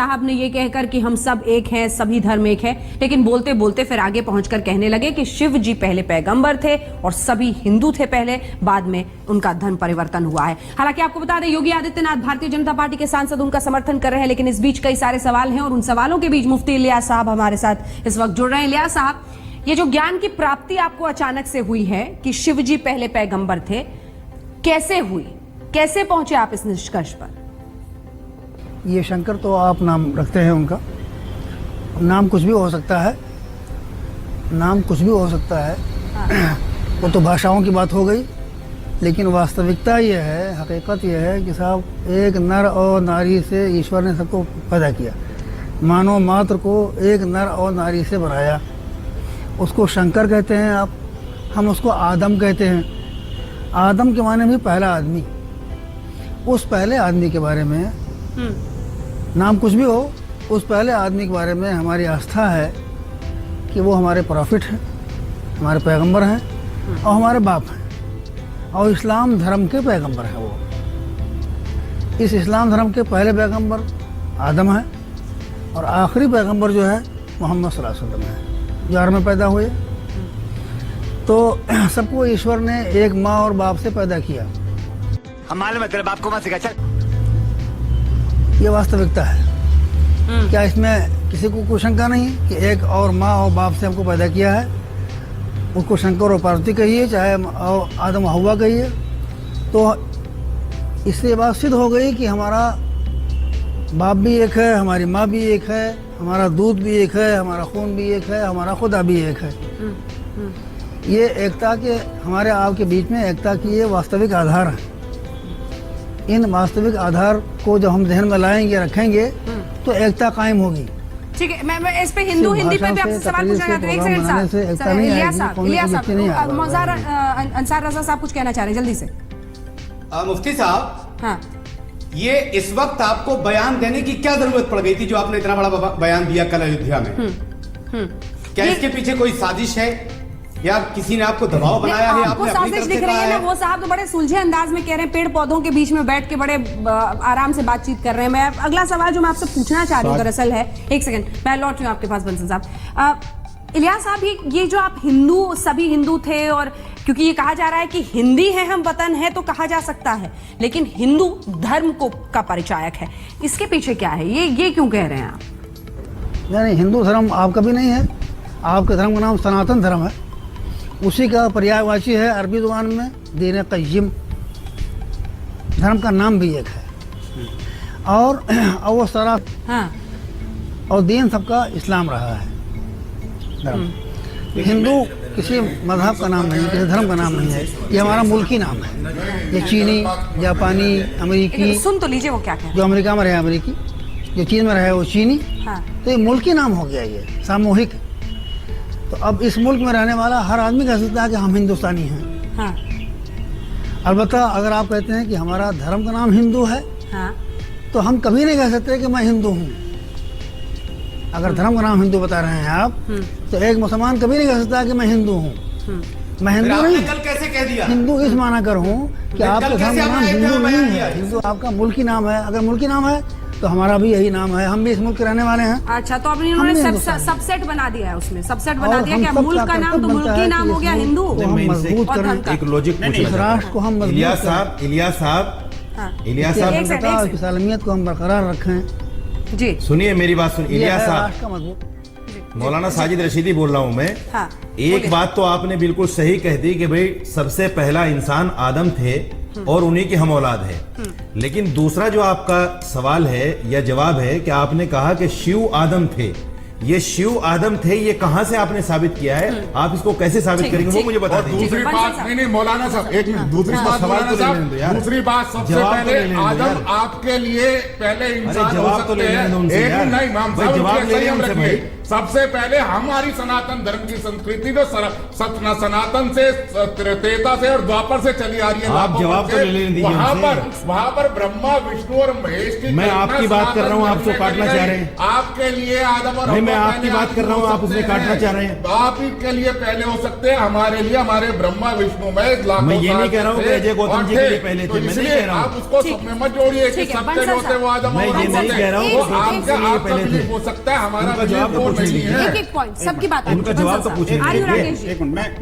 साहब ने ये कहकर कि हम सब एक हैं, सभी धर्म एक है, लेकिन बोलते बोलते फिर आगे पहुंचकर कहने लगे कि शिव जी पहले पैगंबर थे और सभी हिंदू थे पहले, बाद में उनका धर्म परिवर्तन हुआ है। हालांकि आपको बता दें, योगी आदित्यनाथ भारतीय जनता पार्टी के सांसद उनका समर्थन कर रहे हैं, लेकिन इस बीच कई सारे सवाल हैं और उन सवालों के बीच मुफ्ती इलियास साहब हमारे साथ इस वक्त जुड़ रहे हैं। इलियास साहब, ये जो ज्ञान की प्राप्ति आपको अचानक से हुई है कि शिव जी पहले पैगंबर थे, कैसे हुई, कैसे पहुंचे आप इस निष्कर्ष पर? ये शंकर तो आप नाम रखते हैं उनका, नाम कुछ भी हो सकता है, नाम कुछ भी हो सकता है। हाँ। वो तो भाषाओं की बात हो गई, लेकिन वास्तविकता ये है, हकीकत ये है कि साहब एक नर और नारी से ईश्वर ने सबको पैदा किया, मानव मात्र को एक नर और नारी से बनाया। उसको शंकर कहते हैं आप, हम उसको आदम कहते हैं। आदम के माने भी पहला आदमी। उस पहले आदमी के बारे में, नाम कुछ भी हो, उस पहले आदमी के बारे में हमारी आस्था है कि वो हमारे प्रॉफिट हैं, हमारे पैगंबर हैं और हमारे बाप हैं, और इस्लाम धर्म के पैगंबर हैं वो। इस इस्लाम धर्म के पहले पैगंबर आदम है और आखिरी पैगंबर जो है मोहम्मद सल्लल्लाहु अलैहि वसल्लम है, जो अर्थ में पैदा हुए। तो सबको ईश्वर ने एक माँ और बाप से पैदा किया। हम मालूम है तेरे बाप को मत सिखा, चल। ये वास्तविकता है। क्या इसमें किसी को कोई शंका नहीं कि एक और माँ और बाप से हमको पैदा किया है? उसको शंकर और पार्वती कहिए, चाहे आदम हव्वा कहिए, तो इससे बात सिद्ध हो गई कि हमारा बाप भी एक है, हमारी माँ भी एक है, हमारा दूध भी एक है, हमारा खून भी एक है, हमारा खुदा भी एक है। ये एकता के, हमारे आपके बीच में एकता की ये वास्तविक आधार है। इन वास्तविक आधार को जब हम ज़हन में लाएंगे, रखेंगे, तो एकता कायम होगी। ठीक है, मैं इस पे हिंदी पे भी आपसे सवाल पूछना चाहती हूँ। एक सेकंड साहब, इलियास साहब, मौज़ार अंसार रज़ा साहब कुछ कहना चाह रहे हैं, जल्दी से। मुफ्ती साहब, हाँ, ये इस वक्त आपको बयान देने की क्या जरूरत पड़ गई थी जो आपने इतना बड़ा बयान दिया कल अयोध्या में? क्या इसके पीछे कोई साजिश है या किसी ने आपको दबाव बनाया है? आपने अपनी तरफ से कहा है। वो साहब तो बड़े सुलझे अंदाज में कह रहे हैं, पेड़ पौधों के बीच में बैठ के बड़े आराम से बातचीत कर रहे हैं। मैं अगला सवाल जो मैं आपसे पूछना चाह रही हूँ दरअसल है, एक सेकंड मैं लौट रही हूँ आपके पास बंसल साहब। इलियास साहब, ये जो आप हिंदू, सभी हिंदू थे, और क्योंकि ये कहा जा रहा है कि हिंदी है हम, वतन है, तो कहा जा सकता है, लेकिन हिंदू धर्म को का परिचायक है, इसके पीछे क्या है? ये क्यों कह रहे हैं आप? नहीं, हिंदू धर्म आपका भी नहीं है। आपके धर्म का नाम सनातन धर्म है, उसी का पर्यायवाची है अरबी ज़ुबान में दीन क़य्यिम। धर्म का नाम भी एक है, और वो सारा, हाँ, और दीन सबका इस्लाम रहा है। धर्म हिंदू किसी मजहब का नाम नहीं, किसी धर्म का नाम नहीं है, ये हमारा मुल्की नाम है। ये चीनी, जापानी, अमेरिकी, सुन तो लीजिए वो क्या कहते हैं। जो अमेरिका में रहे अमेरिकी, जो चीन में रहे वो चीनी, हाँ। तो ये मुल्की नाम हो गया, ये सामूहिक। तो अब इस मुल्क में रहने वाला हर आदमी कह सकता है कि हम हिंदुस्तानी हैं। हाँ। अलबत्ता अगर आप कहते हैं कि हमारा धर्म का नाम हिंदू है, हाँ, तो हम कभी नहीं कह सकते कि मैं हिंदू हूँ। अगर धर्म का नाम हिंदू बता रहे हैं आप, तो एक मुसलमान कभी नहीं कह सकता कि मैं हिंदू हूँ। मैं हिंदू नहीं, कल कैसे कह दिया? हिंदू इस माना कर हूँ कि आपका धर्म का नाम हिंदू नहीं है, हिंदू आपका मुल्की नाम है। अगर मुल्की नाम है तो हमारा भी यही नाम है, हम भी इस मुल्क के रहने वाले हैं। अच्छा, तो अब इन्होंने सबसेट बना दिया है, उसमें सबसेट बना दिया कि मुल्क का नाम तो मुल्की नाम हो गया हिंदू। मजबूत करें एक लॉजिक राष्ट्र को, हम इलियास साहब सालमियत को हम बरकरार रखें। जी सुनिए मेरी बात, सुनिए इलियास साहब, मौलाना साजिद रशीदी बोल रहा हूँ मैं। हाँ, एक बात तो आपने बिल्कुल सही कह दी कि भाई सबसे पहला इंसान आदम थे और उन्हीं की हम औलाद है। लेकिन दूसरा जो आपका सवाल है या जवाब है कि आपने कहा कि शिव आदम थे, ये शिव आदम थे, ये कहां से आपने साबित किया है? आप इसको कैसे साबित करेंगे वो मुझे बता दीजिए। दूसरी बात, नहीं मौलाना साहब, एक मिनट, दूसरी बात मौलाना साहब, दूसरी बात, सबसे पहले आदम आपके लिए पहले इंसान हो सकते हैं। एक नहीं, सबसे पहले हमारी सनातन धर्म की संस्कृति जो सनातन से त्रेता से और द्वापर से चली आ रही है, आप जवाब तो ले लेने दीजिए वहां पर ब्रह्मा विष्णु और महेश की मैं आपकी बात कर रहा हूँ, आप उसको काटना चाह रहे हैं। आपके लिए आदम और नहीं, मैं आपकी बात कर रहा हूँ, आप उसमें काटना चाह रहे हैं। आप के लिए पहले हो सकते हैं, हमारे लिए हमारे ब्रह्मा विष्णु महेश लाखों मैं ये नहीं कह रहा हूँ कि अजय गौतम जी के लिए पहले थे, मैं नहीं कह रहा हूँ। आप उसको सब में मत जोड़िए कि सबके जो होते वो आदम मैं ये नहीं कह रहा हूँ कि आपका पहले थे। हो सकता है, हमारा उनका जवाब तो पूछ लीजिए। एक पॉइंट सबकी बात उनका जवाब तो पूछिए। एक मिनट,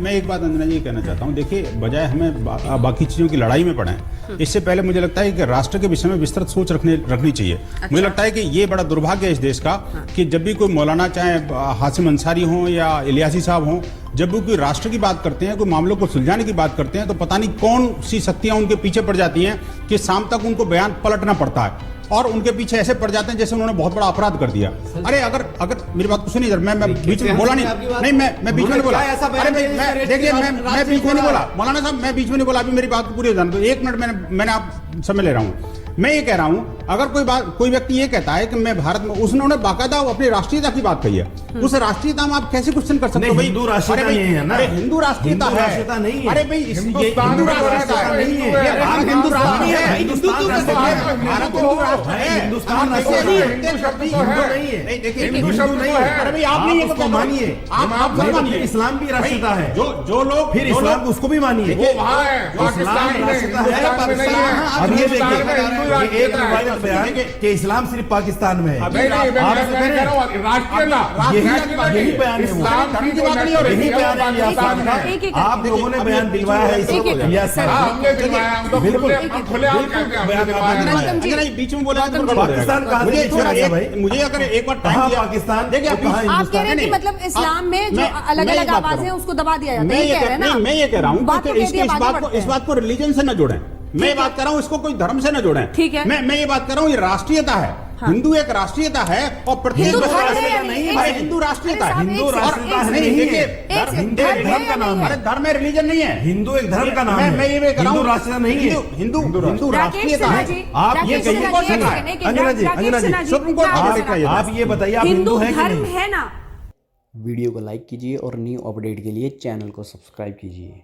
मैं एक बात अंजना जी कहना चाहता हूँ। देखिए, बजाय हमें बाकी चीजों की लड़ाई में पड़े, इससे पहले मुझे लगता है कि राष्ट्र के विषय में विस्तृत सोच रखनी चाहिए। मुझे लगता है कि ये बड़ा दुर्भाग्य है इस देश का कि जब भी कोई मौलाना, चाहे हाशिम अंसारी हो या इलियासी साहब हो, जब वो कोई राष्ट्र की बात करते हैं, कोई मामलों को सुलझाने की बात करते हैं, तो पता नहीं कौन सी शक्तियां उनके पीछे पड़ जाती हैं कि शाम तक उनको बयान पलटना पड़ता है और उनके पीछे ऐसे पड़ जाते हैं जैसे उन्होंने बहुत बड़ा अपराध कर दिया। अरे अगर मेरी बात को सुनिए जरा, मैं बीच में बोला नहीं, मैं बीच में नहीं बोला। अरे देखिए, मैं बीच में नहीं बोला मौलाना साहब, मैं बीच में नहीं बोला। अभी मेरी बात पूरी हो जाने दो, 1 मिनट मैंने आप समय ले रहा हूँ। मैं ये कह रहा हूं, अगर कोई व्यक्ति ये कहता है कि मैं भारत में, उसने बाकायदा अपनी राष्ट्रीयता की बात कही है, उस राष्ट्रीयता में आप कैसे क्वेश्चन कर सकते हो? हिंदू राष्ट्रीयता नहीं है ना, हिंदू राष्ट्रीयता है। अरे भाई, हिंदुस्तान राष्ट्रीयता नहीं है, भारत हिंदू राष्ट्र है, हिंदुस्तान भारत हिंदू राष्ट्र है, हिंदुस्तान हिंदू शब्द तो है, नहीं देखिए, हिंदू शब्द तो है। अरे भाई, आप नहीं उसको मानिए, आप मानिए, इस्लाम की राष्ट्रीयता है। जो लोग फिर इस्लाम उसको भी मानिए, वो वहाँ है, पाकिस्तान में, हिंदुस्तान में नहीं है। अब ये देखिए, एक रिवायत बयान कि इस्लाम सिर्फ पाकिस्तान में है। नहीं, आप राष्ट्रीयता यही बयान है, इस्लाम की जो यही बयान है इलियास साहब का। आप लोगों ने बयान दिलवाया है इलियास साहब, बिल्कुल बीच में बोला पाकिस्तान कहाँ से पीछे आ गया भाई? मुझे अगर एक बार टाइम दिया, पाकिस्तान, देखिए आप कह रहे हैं कि मतलब इस्लाम में जो अलग अलग आवाजें हैं उसको दबा दिया जाता है, ये कह रहे हैं ना? मैं ये कह रहा हूँ बात तो कह दिया, इस बात को रिलीजन से न जोड़ें। मैं बात कर रहा हूँ इसको कोई धर्म से न जोड़ें। ठीक है। मैं ये बात कर रहा हूँ, ये राष्ट्रीयता है। हिंदू एक राष्ट्रीयता है और प्रत्येक हिंदू धर्म राष्ट्रीयता है, नहीं एक- है, हिंदू राष्ट्रीयता है। हिंदू राष्ट्रीयता नहीं, नहीं देखिए, है, हिंदू एक धर्म का नाम है। अरे धर्म है, रिलीजन नहीं है। हिंदू एक धर्म का नाम है, मैं ये कह रहा हूँ, हिंदू राष्ट्रीयता नहीं है। हिंदू राष्ट्रीयता है। आप ये कहिए, अंजना जी, आप ये बताइए, आप हिंदू हैं कि धर्म नहीं? है ना? वीडियो को लाइक कीजिए और न्यू अपडेट के लिए चैनल को सब्सक्राइब कीजिए।